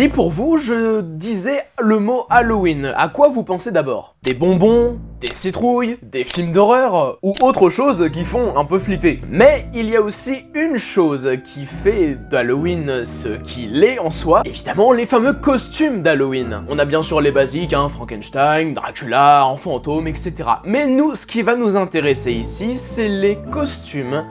Si pour vous, je disais le mot Halloween, à quoi vous pensez d'abord? Des bonbons, des citrouilles, des films d'horreur ou autre chose qui font un peu flipper. Mais il y a aussi une chose qui fait d'Halloween ce qu'il est en soi, évidemment les fameux costumes d'Halloween. On a bien sûr les basiques, hein, Frankenstein, Dracula, un fantôme, etc. Mais nous, ce qui va nous intéresser ici, c'est les costumes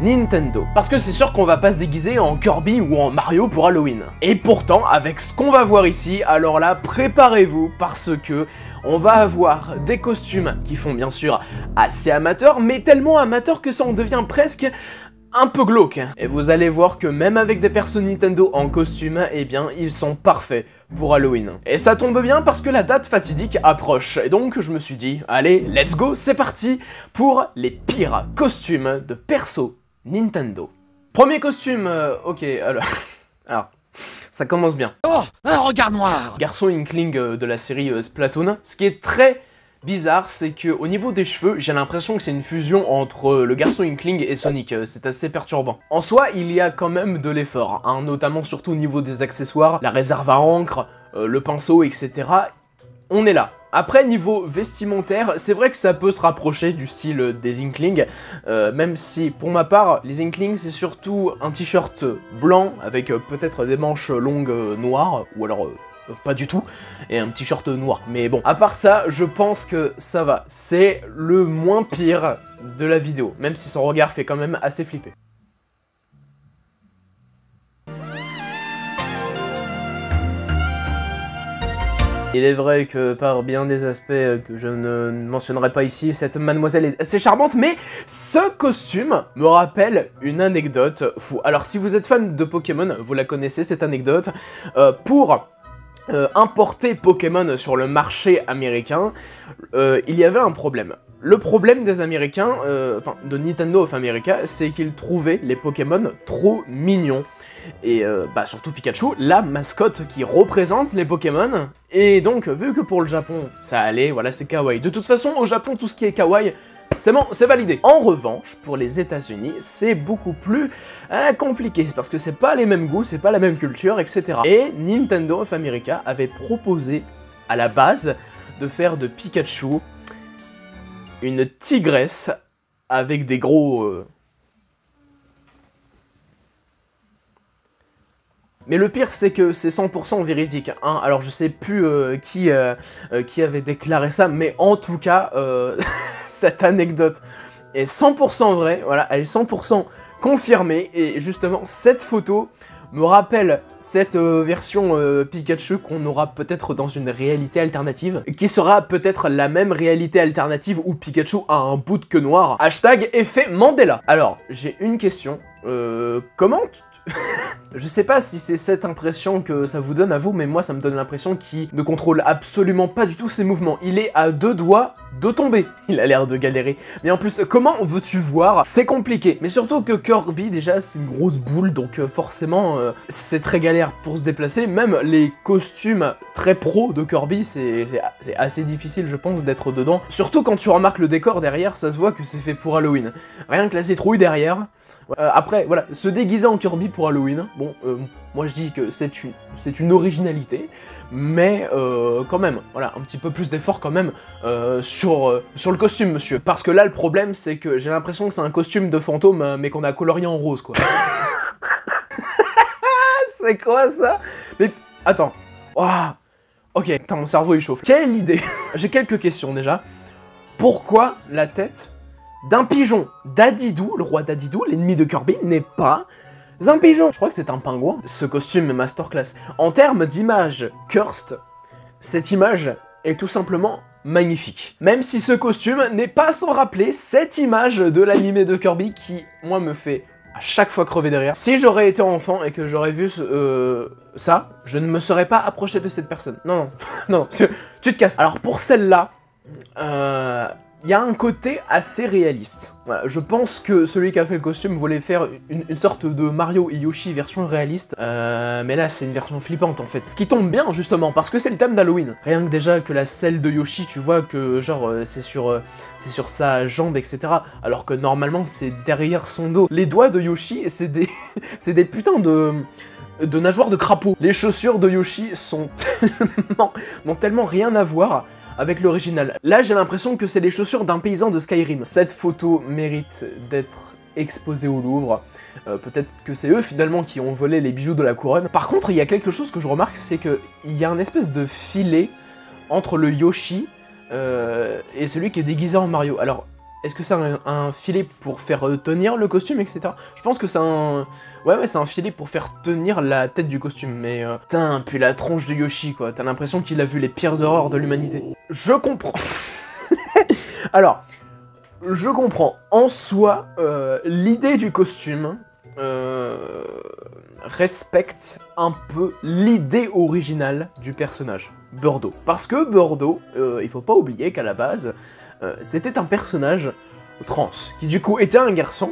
Nintendo. Parce que c'est sûr qu'on va pas se déguiser en Kirby ou en Mario pour Halloween. Et pourtant, avec ce qu'on va voir ici, alors là, préparez-vous parce que on va avoir des costumes qui font bien sûr assez amateurs, mais tellement amateurs que ça en devient presque un peu glauque. Et vous allez voir que même avec des persos Nintendo en costume, eh bien, ils sont parfaits pour Halloween. Et ça tombe bien parce que la date fatidique approche. Et donc, je me suis dit, allez, let's go, c'est parti pour les pires costumes de persos Nintendo. Premier costume, ok, alors, ça commence bien. Oh, un regard noir. Garçon Inkling de la série Splatoon. Ce qui est très bizarre, c'est que au niveau des cheveux, j'ai l'impression que c'est une fusion entre le garçon Inkling et Sonic. C'est assez perturbant. En soi, il y a quand même de l'effort, hein, notamment surtout au niveau des accessoires, la réserve à encre, le pinceau, etc. On est là. Après, niveau vestimentaire, c'est vrai que ça peut se rapprocher du style des Inklings, même si, pour ma part, les Inklings, c'est surtout un t-shirt blanc avec peut-être des manches longues noires, ou alors pas du tout, et un t-shirt noir. Mais bon, à part ça, je pense que ça va. C'est le moins pire de la vidéo, même si son regard fait quand même assez flipper. Il est vrai que par bien des aspects que je ne mentionnerai pas ici, cette mademoiselle est assez charmante, mais ce costume me rappelle une anecdote fou. Alors si vous êtes fan de Pokémon, vous la connaissez cette anecdote, pour importer Pokémon sur le marché américain, il y avait un problème. Le problème des Américains, enfin de Nintendo of America, c'est qu'ils trouvaient les Pokémon trop mignons. Et surtout Pikachu, la mascotte qui représente les Pokémon. Et donc, vu que pour le Japon, ça allait, voilà, c'est kawaii. De toute façon, au Japon, tout ce qui est kawaii, c'est bon, c'est validé. En revanche, pour les États-Unis, c'est beaucoup plus compliqué, parce que c'est pas les mêmes goûts, c'est pas la même culture, etc. Et Nintendo of America avait proposé, à la base, de faire de Pikachu une tigresse avec des gros... Mais le pire, c'est que c'est 100% véridique, hein. Alors je sais plus qui avait déclaré ça, mais en tout cas, cette anecdote est 100% vraie, voilà, elle est 100% confirmée, et justement, cette photo me rappelle cette version Pikachu qu'on aura peut-être dans une réalité alternative, qui sera peut-être la même réalité alternative où Pikachu a un bout de queue noire. Hashtag effet Mandela. Alors, j'ai une question, comment je sais pas si c'est cette impression que ça vous donne à vous, mais moi ça me donne l'impression qu'il ne contrôle absolument pas du tout ses mouvements. Il est à deux doigts de tomber. Il a l'air de galérer. Mais en plus, comment veux-tu voir? C'est compliqué. Mais surtout que Kirby, déjà, c'est une grosse boule, donc forcément, c'est très galère pour se déplacer. Même les costumes très pro de Kirby, c'est assez difficile, je pense, d'être dedans. Surtout quand tu remarques le décor derrière, ça se voit que c'est fait pour Halloween. Rien que la citrouille derrière... après, voilà, se déguiser en Kirby pour Halloween, bon, moi je dis que c'est une originalité, mais quand même, voilà, un petit peu plus d'effort quand même sur le costume, monsieur. Parce que là, le problème, c'est que j'ai l'impression que c'est un costume de fantôme, mais qu'on a colorié en rose, quoi. C'est quoi, ça? Mais, attends, waouh. Ok, putain, mon cerveau il chauffe. Quelle idée. J'ai quelques questions, déjà. Pourquoi la tête d'un pigeon d'Adidou, le roi d'Adidou, l'ennemi de Kirby, n'est pas un pigeon? Je crois que c'est un pingouin. Ce costume est masterclass. En termes d'image cursed, cette image est tout simplement magnifique. Même si ce costume n'est pas sans rappeler cette image de l'animé de Kirby qui, moi, me fait à chaque fois crever derrière. Si j'aurais été enfant et que j'aurais vu ça, je ne me serais pas approché de cette personne. Non, non, non, tu te casses. Alors pour celle-là, il y a un côté assez réaliste. Voilà, je pense que celui qui a fait le costume voulait faire une sorte de Mario et Yoshi version réaliste, mais là c'est une version flippante en fait. Ce qui tombe bien justement, parce que c'est le thème d'Halloween. Rien que déjà que la selle de Yoshi, tu vois que genre c'est sur sa jambe, etc. Alors que normalement c'est derrière son dos. Les doigts de Yoshi, c'est des putains de nageoires de crapaud. Les chaussures de Yoshi n'ont tellement rien à voir avec l'original. Là, j'ai l'impression que c'est les chaussures d'un paysan de Skyrim. Cette photo mérite d'être exposée au Louvre. Peut-être que c'est eux, finalement, qui ont volé les bijoux de la couronne. Par contre, il y a quelque chose que je remarque, c'est qu'il y a un espèce de filet entre le Yoshi et celui qui est déguisé en Mario. Alors, est-ce que c'est un filet pour faire tenir le costume, etc. Je pense que c'est un... Ouais, c'est un filet pour faire tenir la tête du costume, mais... Putain, puis la tronche de Yoshi, quoi. T'as l'impression qu'il a vu les pires horreurs de l'humanité. Je comprends. Alors, je comprends. En soi, l'idée du costume respecte un peu l'idée originale du personnage, Birdo. Parce que Birdo, il faut pas oublier qu'à la base... c'était un personnage trans, qui du coup était un garçon,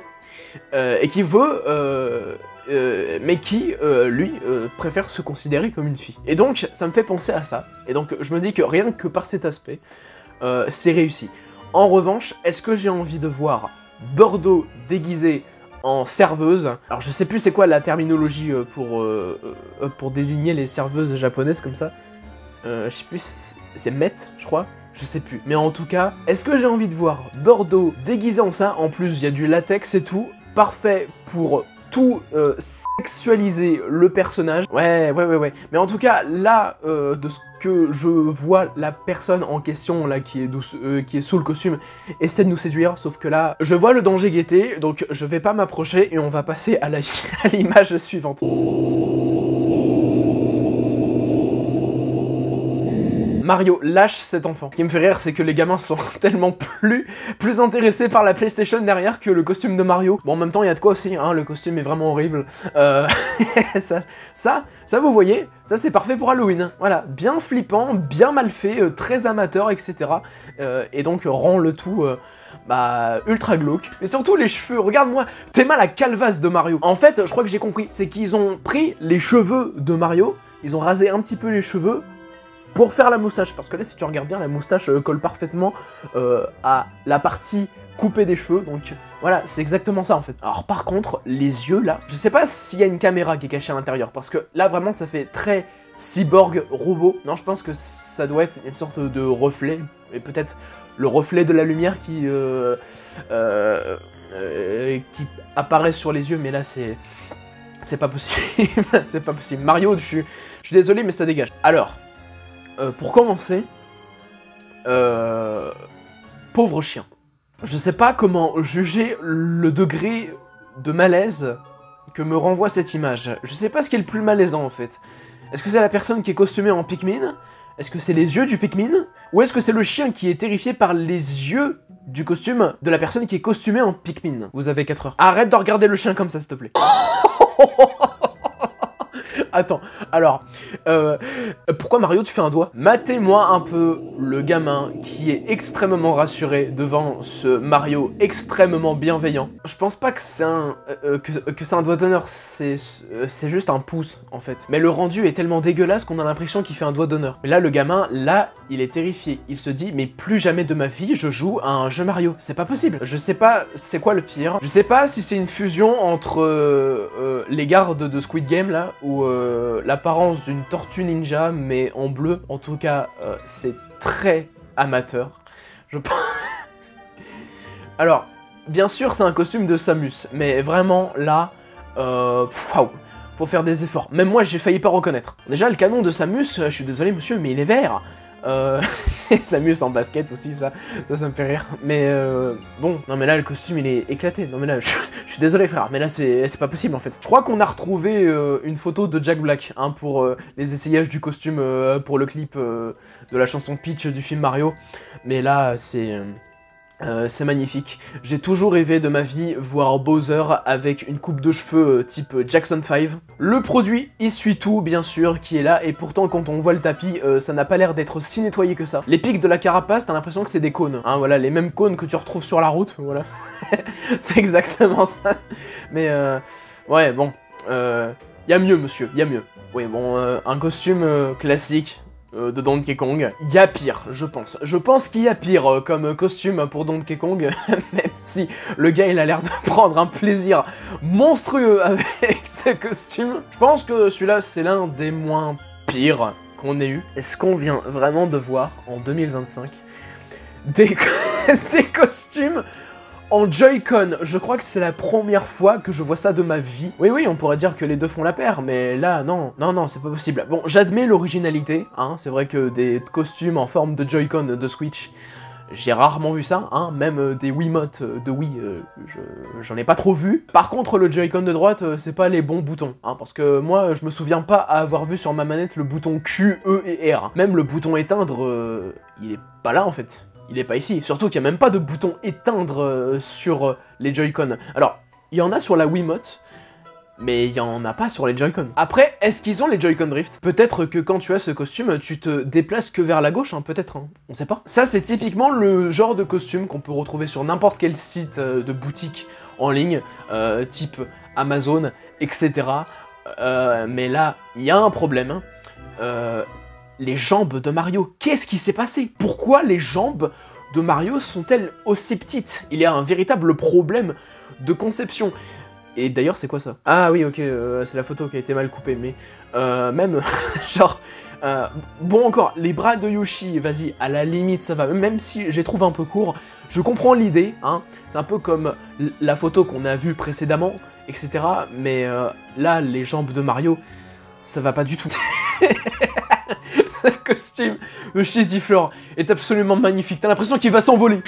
et qui veut, mais qui, lui, préfère se considérer comme une fille. Et donc, ça me fait penser à ça, et donc je me dis que rien que par cet aspect, c'est réussi. En revanche, est-ce que j'ai envie de voir Birdo déguisé en serveuse? Alors je sais plus c'est quoi la terminologie pour désigner les serveuses japonaises comme ça, je sais plus, c'est Met, je crois. Je sais plus. Mais en tout cas, est-ce que j'ai envie de voir Birdo déguisé en ça? En plus, il y a du latex et tout. Parfait pour tout sexualiser le personnage. Ouais. Mais en tout cas, là, de ce que je vois, la personne en question, là, qui est sous le costume, essaie de nous séduire. Sauf que là, je vois le danger guetter, donc je vais pas m'approcher et on va passer à l'image suivante. Mario, lâche cet enfant. Ce qui me fait rire, c'est que les gamins sont tellement plus intéressés par la PlayStation derrière que le costume de Mario. Bon, en même temps, il y a de quoi aussi, hein, le costume est vraiment horrible. Ça, vous voyez, ça c'est parfait pour Halloween. Voilà, bien flippant, bien mal fait, très amateur, etc. Et donc, rend le tout... ultra glauque. Mais surtout les cheveux, regarde-moi, t'es mal la calvasse de Mario. En fait, je crois que j'ai compris, c'est qu'ils ont pris les cheveux de Mario, ils ont rasé un petit peu les cheveux, pour faire la moustache, parce que là, si tu regardes bien, la moustache colle parfaitement à la partie coupée des cheveux, donc voilà, c'est exactement ça en fait. Alors par contre, les yeux là, je sais pas s'il y a une caméra qui est cachée à l'intérieur, parce que là vraiment ça fait très cyborg robot. Non, je pense que ça doit être une sorte de reflet, et peut-être le reflet de la lumière qui apparaît sur les yeux, mais là c'est pas possible, c'est pas possible. Mario, je suis désolé, mais ça dégage. Alors... pour commencer, pauvre chien. Je sais pas comment juger le degré de malaise que me renvoie cette image. Je sais pas ce qui est le plus malaisant en fait. Est-ce que c'est la personne qui est costumée en Pikmin? Est-ce que c'est les yeux du Pikmin? Ou est-ce que c'est le chien qui est terrifié par les yeux du costume de la personne qui est costumée en Pikmin? Vous avez 4 heures. Arrête de regarder le chien comme ça s'il te plaît. Attends, alors, pourquoi Mario tu fais un doigt? Matez-moi un peu le gamin qui est extrêmement rassuré devant ce Mario extrêmement bienveillant. Je pense pas que c'est un doigt d'honneur, c'est juste un pouce en fait. Mais le rendu est tellement dégueulasse qu'on a l'impression qu'il fait un doigt d'honneur. Mais là le gamin, là, il est terrifié. Il se dit, mais plus jamais de ma vie je joue à un jeu Mario. C'est pas possible. Je sais pas c'est quoi le pire. Je sais pas si c'est une fusion entre les gardes de Squid Game là, ou l'apparence d'une tortue ninja, mais en bleu. En tout cas, c'est très amateur. Je pense... Alors, bien sûr, c'est un costume de Samus, mais vraiment, là, waouh, faut faire des efforts. Même moi, j'ai failli pas reconnaître. Déjà, le canon de Samus, je suis désolé, monsieur, mais il est vert. Samus en basket aussi, ça me fait rire. Mais bon, non mais là le costume il est éclaté. Non mais là, je suis désolé frère, mais là c'est pas possible en fait. Je crois qu'on a retrouvé une photo de Jack Black hein, pour les essayages du costume pour le clip de la chanson Peach du film Mario. Mais là c'est magnifique. J'ai toujours rêvé de ma vie voir Bowser avec une coupe de cheveux type Jackson 5. Le produit essuie tout, bien sûr, qui est là, et pourtant quand on voit le tapis, ça n'a pas l'air d'être si nettoyé que ça. Les pics de la carapace, t'as l'impression que c'est des cônes. Hein, voilà, les mêmes cônes que tu retrouves sur la route, voilà. C'est exactement ça. Mais ouais, bon, y a mieux, monsieur, y a mieux. Oui, bon, un costume classique. de Donkey Kong. Il y a pire, je pense. Je pense qu'il y a pire comme costume pour Donkey Kong, même si le gars il a l'air de prendre un plaisir monstrueux avec ce costume. Je pense que celui-là c'est l'un des moins pires qu'on ait eu. Est-ce qu'on vient vraiment de voir en 2025 des costumes en Joy-Con? Je crois que c'est la première fois que je vois ça de ma vie. Oui, on pourrait dire que les deux font la paire, mais là, non, c'est pas possible. Bon, j'admets l'originalité, hein, c'est vrai que des costumes en forme de Joy-Con de Switch, j'ai rarement vu ça, hein, même des Wiimotes de Wii, j'en ai pas trop vu. Par contre, le Joy-Con de droite, c'est pas les bons boutons, hein, parce que moi, je me souviens pas avoir vu sur ma manette le bouton Q, E et R. Même le bouton éteindre, il est pas là, en fait. Il est pas ici, surtout qu'il n'y a même pas de bouton éteindre sur les Joy-Con. Alors, il y en a sur la Wiimote, mais il y en a pas sur les Joy-Con. Après, est-ce qu'ils ont les Joy-Con Drift? Peut-être que quand tu as ce costume, tu te déplaces que vers la gauche, hein, peut-être, hein, on sait pas. Ça, c'est typiquement le genre de costume qu'on peut retrouver sur n'importe quel site de boutique en ligne, type Amazon, etc. Mais là, il y a un problème. Les jambes de Mario, qu'est-ce qui s'est passé? Pourquoi les jambes de Mario sont-elles aussi petites? Il y a un véritable problème de conception. Et d'ailleurs, c'est quoi ça? Ah oui, ok, c'est la photo qui a été mal coupée, mais même, genre, bon encore, les bras de Yoshi, vas-y, à la limite, ça va, même si je les trouve un peu courts, je comprends l'idée, hein, c'est un peu comme la photo qu'on a vue précédemment, etc., mais là, les jambes de Mario, ça va pas du tout. Ce costume de Shitty-Floor est absolument magnifique, t'as l'impression qu'il va s'envoler.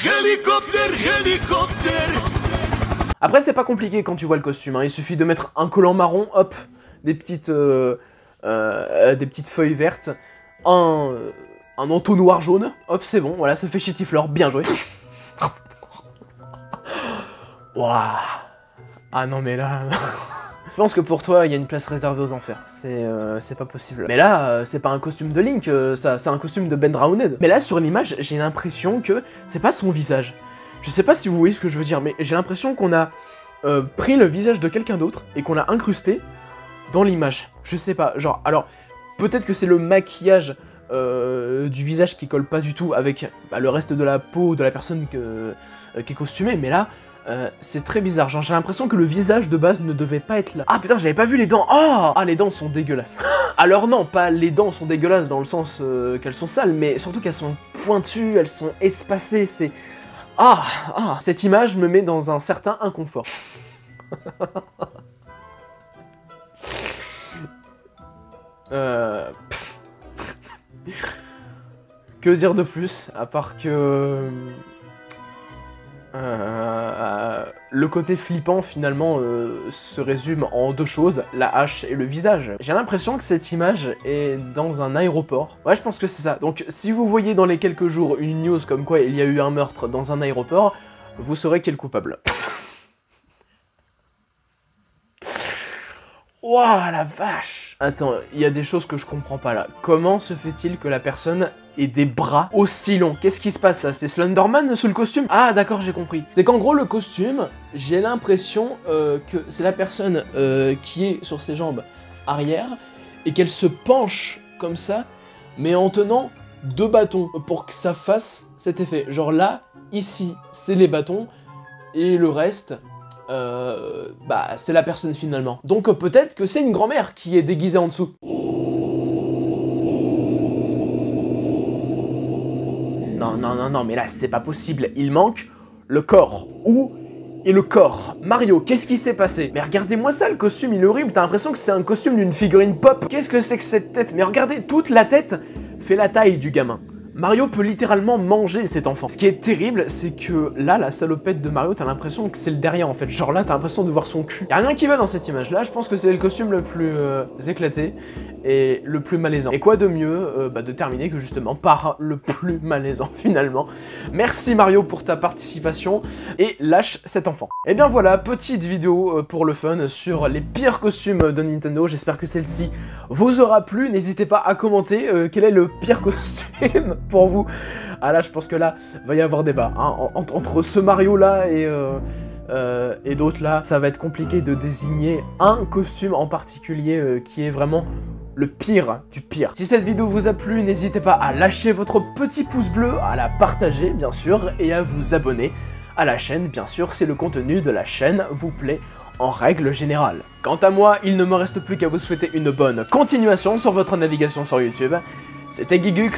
Après, c'est pas compliqué quand tu vois le costume, hein. Il suffit de mettre un collant marron, hop, des petites feuilles vertes, un entonnoir jaune, hop, c'est bon, voilà, ça fait Shitty-Floor, bien joué. Waouh. Ah non mais là... Je pense que pour toi, il y a une place réservée aux enfers. C'est pas possible. Mais là, c'est pas un costume de Link, ça, c'est un costume de Ben Drowned. Mais là, sur l'image, j'ai l'impression que c'est pas son visage. Je sais pas si vous voyez ce que je veux dire, mais j'ai l'impression qu'on a pris le visage de quelqu'un d'autre et qu'on l'a incrusté dans l'image. Je sais pas, genre, alors, peut-être que c'est le maquillage du visage qui colle pas du tout avec le reste de la peau de la personne qui est costumée, mais là... c'est très bizarre, genre j'ai l'impression que le visage de base ne devait pas être là. Ah putain, j'avais pas vu les dents. Oh ah, les dents sont dégueulasses. Alors non, pas les dents sont dégueulasses dans le sens qu'elles sont sales, mais surtout qu'elles sont pointues, elles sont espacées, c'est... Cette image me met dans un certain inconfort. Que dire de plus, à part que... le côté flippant finalement se résume en deux choses, la hache et le visage. J'ai l'impression que cette image est dans un aéroport. Ouais, je pense que c'est ça. Donc si vous voyez dans les quelques jours une news comme quoi il y a eu un meurtre dans un aéroport, vous saurez qui est le coupable. Ouah, la vache! Attends, il y a des choses que je comprends pas là. Comment se fait-il que la personne ait des bras aussi longs? Qu'est-ce qui se passe, ça? C'est Slenderman sous le costume? Ah d'accord, j'ai compris. C'est qu'en gros, le costume, j'ai l'impression que c'est la personne qui est sur ses jambes arrière et qu'elle se penche comme ça, mais en tenant deux bâtons pour que ça fasse cet effet. Genre là, ici, c'est les bâtons et le reste... c'est la personne finalement. Donc peut-être que c'est une grand-mère qui est déguisée en dessous. Non, mais là c'est pas possible. Il manque le corps. Où est le corps? Mario, qu'est-ce qui s'est passé? Mais regardez-moi ça, le costume il est horrible. T'as l'impression que c'est un costume d'une figurine pop. Qu'est-ce que c'est que cette tête? Mais regardez, toute la tête fait la taille du gamin. Mario peut littéralement manger cet enfant. Ce qui est terrible, c'est que là, la salopette de Mario, t'as l'impression que c'est le derrière en fait. Genre là, t'as l'impression de voir son cul. Y'a rien qui va dans cette image. Là, je pense que c'est le costume le plus éclaté et le plus malaisant. Et quoi de mieux de terminer que justement par le plus malaisant finalement. Merci Mario pour ta participation et lâche cet enfant. Et bien voilà, petite vidéo pour le fun sur les pires costumes de Nintendo. J'espère que celle-ci vous aura plu. N'hésitez pas à commenter quel est le pire costume pour vous. Ah là, je pense que là, va y avoir débat. Hein, entre ce Mario-là et d'autres là, ça va être compliqué de désigner un costume en particulier qui est vraiment le pire du pire. Si cette vidéo vous a plu, n'hésitez pas à lâcher votre petit pouce bleu, à la partager bien sûr, et à vous abonner à la chaîne bien sûr si le contenu de la chaîne vous plaît en règle générale. Quant à moi, il ne me reste plus qu'à vous souhaiter une bonne continuation sur votre navigation sur YouTube. C'était Gigux.